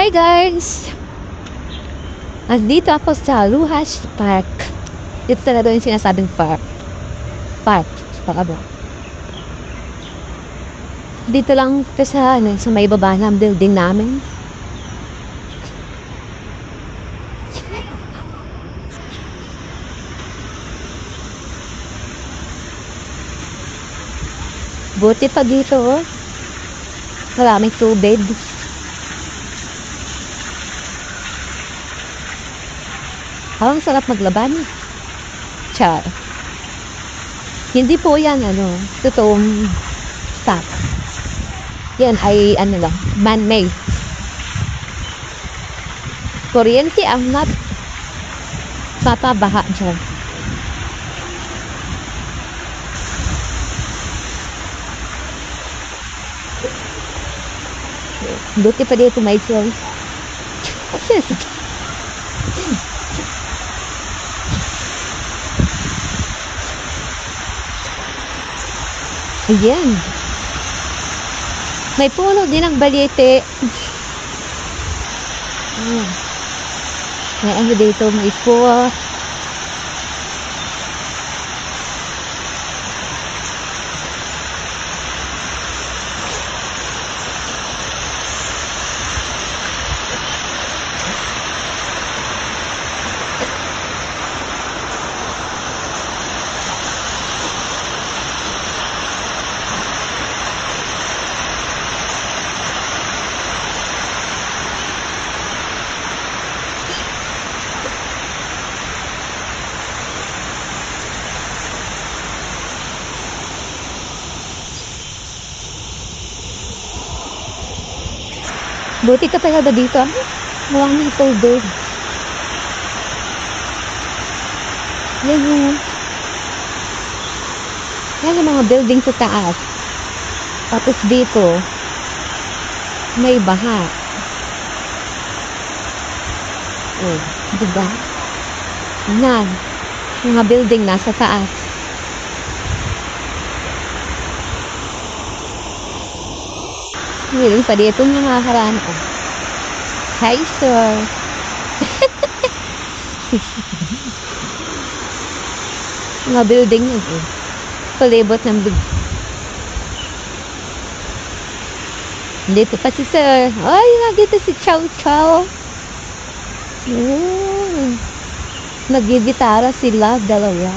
Hi guys! Nandito ako sa Luhas Park. Ito talaga yung sinasabing park. Park. Baka. Dito lang ito sa may baba ng building namin. Buti pa dito, oh. Maraming tubig. Ang sarap maglaban. Char. Hindi po yan, totoong stop. Yan ay, lang, man-made. Kuryente ang not papabaha dyan. Buti pa dito may choice. Ayan. May puno din ang balete. May ano dito, may fork. Buti ka talaga dito. Maraming folder. Yan yung mga building sa taas. Tapos dito, may baha. Oh, diba? Yan. Mga building nasa taas. Meron pa dito mga haraan ko. Hi, sir. Mga building na ito. Palibot ng building. Dito pa si sir. Ay, nandito si Chow Chow. Nagigitara sila. Dalawa.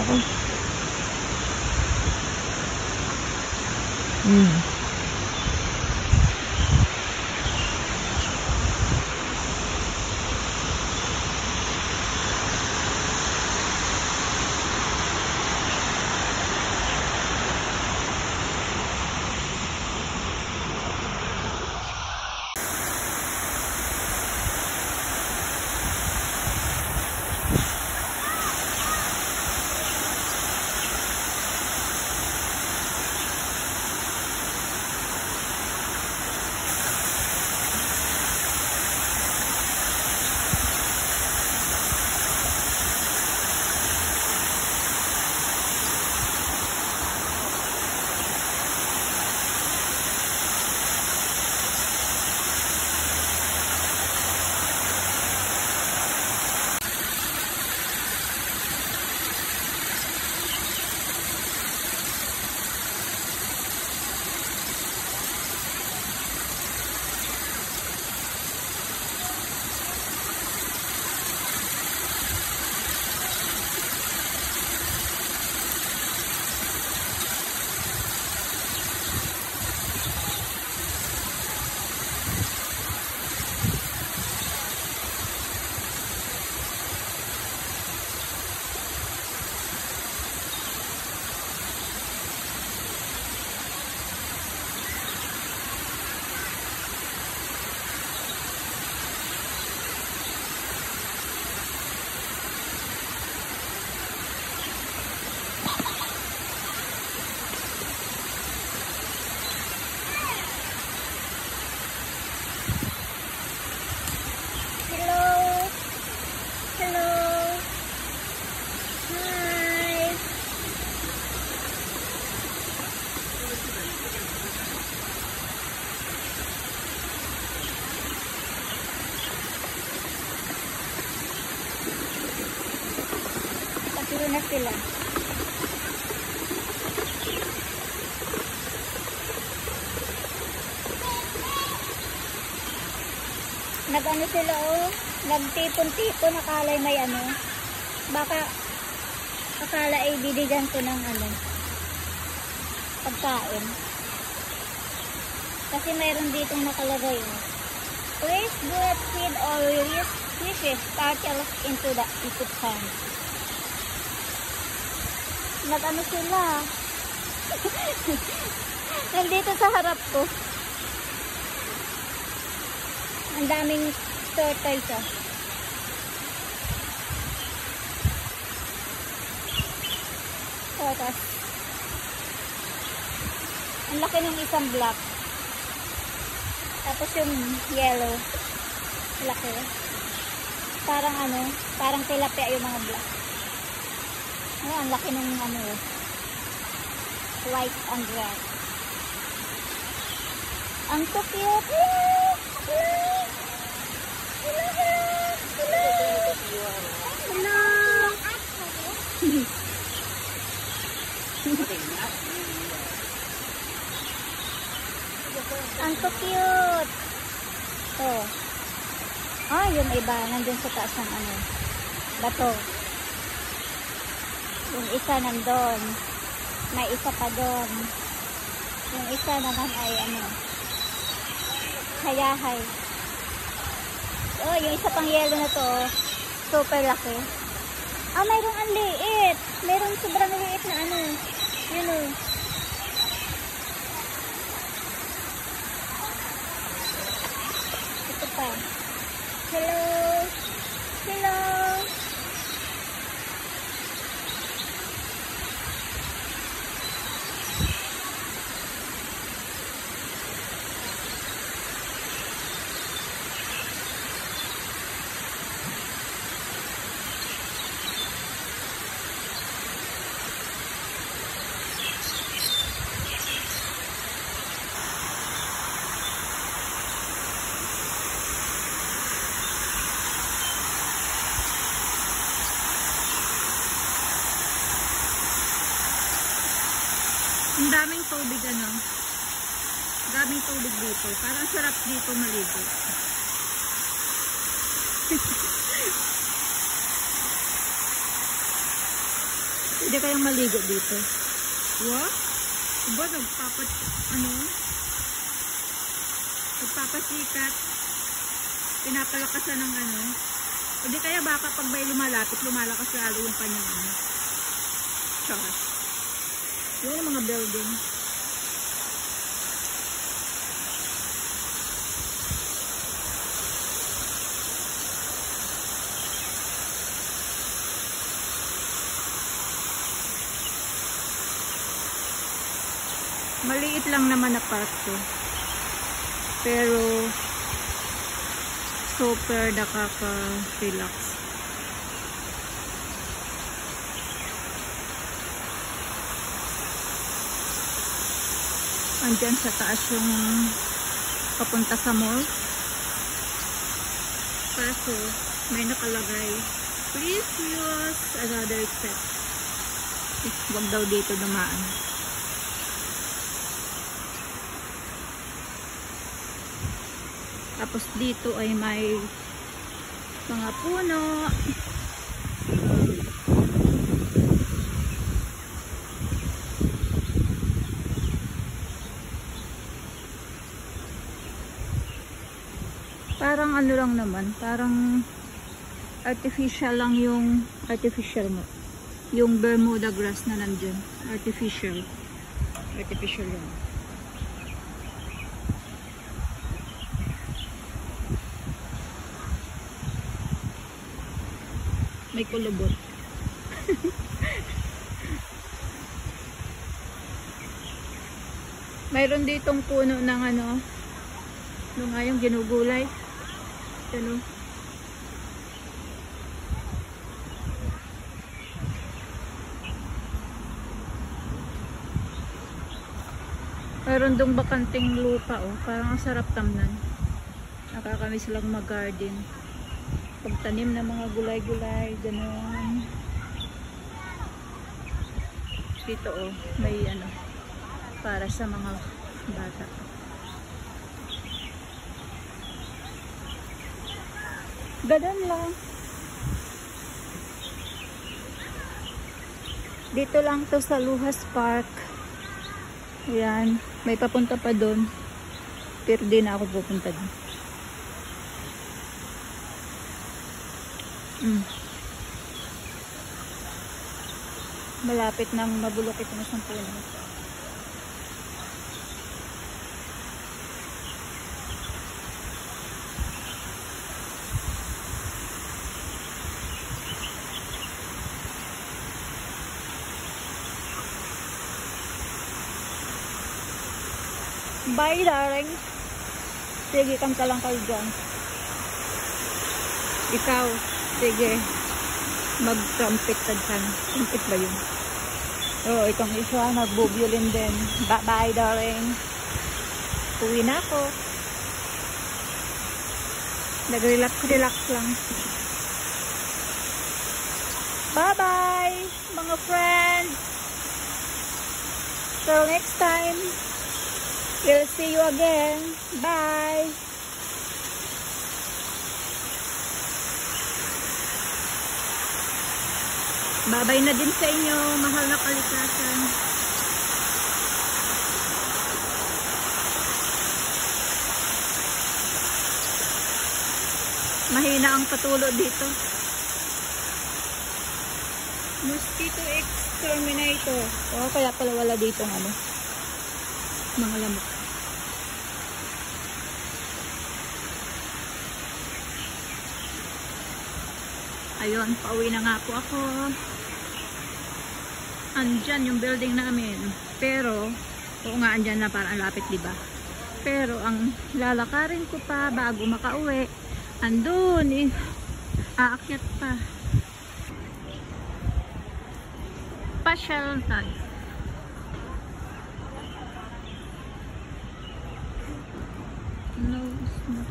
na sila. Nag-ano sila oh, nagtipon-tipon, akala may ano. Baka akala ay bibigyan ko ng ano, pagkain. Kasi mayroon ditong nakalagay oh. Place good feed or release fishes turtles into the pond. Nag-ano sila. Nandito sa harap ko. Ang daming turtles ah. Tapos ang laki ng isang black. Tapos yung yellow. Laki. Parang ano, parang tilapia yung mga black. Oh, ang laki ng ano, white and red. Ang so cute. Hello. Ang so cute. Oh. Ah, yung iba nandun sa taas ng ano, bato. Yung isa nandun. May isa pa doon. Yung isa naman ay ano, hayahay. Oh, yung isa pang yellow na to, super laki. Ah, mayroong ang liit. Mayroong sobrang liit na ano. Yun o. Ito pa. Hello. Hello. Ang daming tubig ano. Daming tubig dito. Parang sarap dito maligo. Pwede kayong maligo dito. Wow? Diba nagpapasikat. Pinapalakasan ng ano. Pwede kaya baka pag may lumalapit, lumalakas lalo yung kanyang ano. Charot. Yan ang mga building. Maliit lang naman na park to. Pero super nakaka-relax. Andyan sa taas yung papunta sa mall. Kaso may nakalagay, please use another step. Huwag daw dito dumaan. Tapos dito ay may mga puno. Parang ano lang naman, parang artificial lang yung yung Bermuda grass na nandyan. Artificial lang. May kulubot. Mayroon ditong puno ng ano, nung nga yung ginugulay. Ano? Mayroon dong bakanting lupa oh. Parang ang sarap tamnan. Nakakamiss lang mag-garden. Pagtanim ng mga gulay-gulay, gano'n. Dito oh, may ano, para sa mga bata. Ganun lang. Dito lang to sa Luhas Park. Ayan, may papunta pa doon. Pero di na ako pupunta doon. Malapit nang mabulok itong isang puno. Bye, darling. Sige, kanta lang kayo dyan. Ikaw, sige. Mag-trumpet ka dyan. Trumpet ba yun? Oo, itong isa, nag-violin din. Bye, darling. Uwi na ako. Nag-relax lang. Bye-bye, mga friends. Till next time. We'll see you again. Bye. Babay na din sa inyo, mahal na kalikasan. Mahina ang patulo dito. Mosquito exterminator. Oh, kaya pala wala dito ng ano, mga lamok. Ayun, pauwi na nga po ako. Andyan yung building namin. Pero, oo nga, andyan na, parang lapit, diba? Pero, ang lalakarin ko pa bago makauwi, andun, aakyat pa. Pasyal tayo. No, it's not.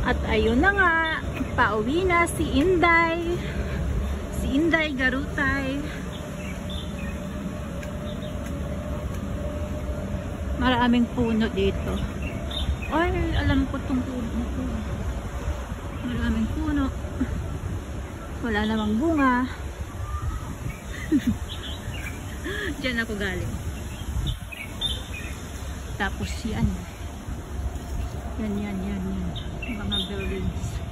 At ayun na nga, pauwi na si Inday. Si Inday Garutay. Maraming puno dito. Ay, alam ko itong puno ko. Maraming puno. Wala namang bunga. Diyan ako galing. Tapos yan. Yan. Mga buildings.